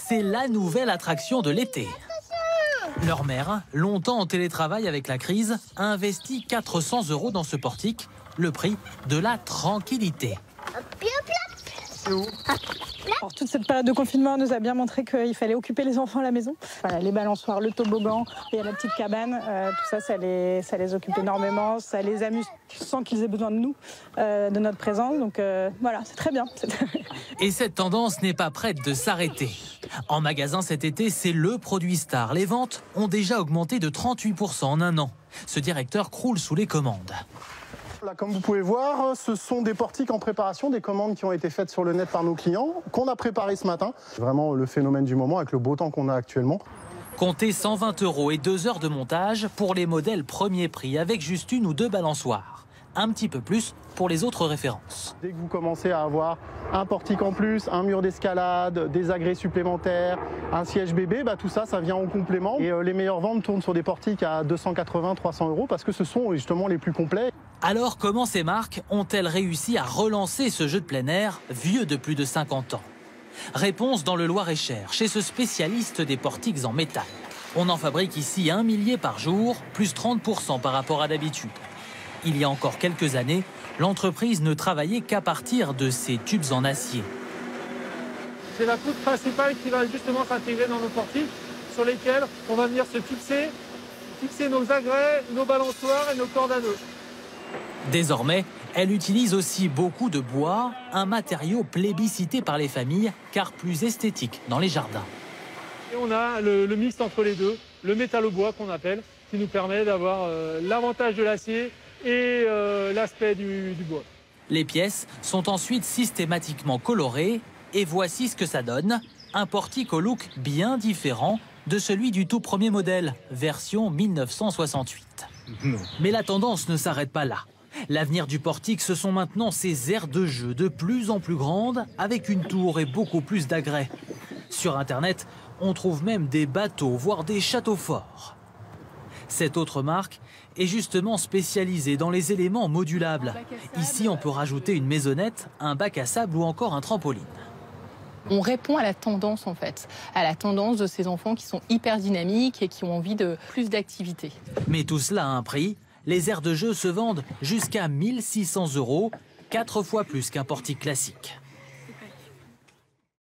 c'est la nouvelle attraction de l'été. Leur mère, longtemps en télétravail avec la crise, a investi 400 € dans ce portique, le prix de la tranquillité. C'est où ? Alors, toute cette période de confinement nous a bien montré qu'il fallait occuper les enfants à la maison. Voilà, les balançoires, le toboggan et la petite cabane, tout ça, ça les occupe énormément, ça les amuse sans qu'ils aient besoin de nous, de notre présence. Donc voilà, c'est très bien. Et cette tendance n'est pas prête de s'arrêter. En magasin cet été, c'est le produit star. Les ventes ont déjà augmenté de 38% en un an. Ce directeur croule sous les commandes. Là, comme vous pouvez voir, ce sont des portiques en préparation, des commandes qui ont été faites sur le net par nos clients, qu'on a préparées ce matin. Vraiment le phénomène du moment avec le beau temps qu'on a actuellement. Comptez 120 € et 2 heures de montage pour les modèles premier prix, avec juste une ou deux balançoires. Un petit peu plus pour les autres références. Dès que vous commencez à avoir un portique en plus, un mur d'escalade, des agrès supplémentaires, un siège bébé, tout ça, ça vient en complément. Et les meilleures ventes tournent sur des portiques à 280-300 € parce que ce sont justement les plus complets. Alors comment ces marques ont-elles réussi à relancer ce jeu de plein air vieux de plus de 50 ans? Réponse dans le Loir-et-Cher, chez ce spécialiste des portiques en métal. On en fabrique ici 1 millier par jour, plus 30% par rapport à d'habitude. Il y a encore quelques années, l'entreprise ne travaillait qu'à partir de ces tubes en acier. C'est la poutre principale qui va justement s'intégrer dans nos portiques, sur lesquels on va venir se fixer nos agrès, nos balançoires et nos cordes à nœuds. Désormais, elle utilise aussi beaucoup de bois, un matériau plébiscité par les familles, car plus esthétique dans les jardins. Et on a le mix entre les deux, le métallo-bois qu'on appelle, qui nous permet d'avoir l'avantage de l'acier et l'aspect du bois. Les pièces sont ensuite systématiquement colorées et voici ce que ça donne, un portique au look bien différent de celui du tout premier modèle, version 1968. Mais la tendance ne s'arrête pas là. L'avenir du portique, ce sont maintenant ces aires de jeu de plus en plus grandes, avec une tour et beaucoup plus d'agrès. Sur Internet, on trouve même des bateaux, voire des châteaux forts. Cette autre marque est justement spécialisée dans les éléments modulables. Ici, on peut rajouter une maisonnette, un bac à sable ou encore un trampoline. On répond à la tendance en fait, à la tendance de ces enfants qui sont hyper dynamiques et qui ont envie de plus d'activité. Mais tout cela a un prix. Les aires de jeu se vendent jusqu'à 1 600 €, 4 fois plus qu'un portique classique.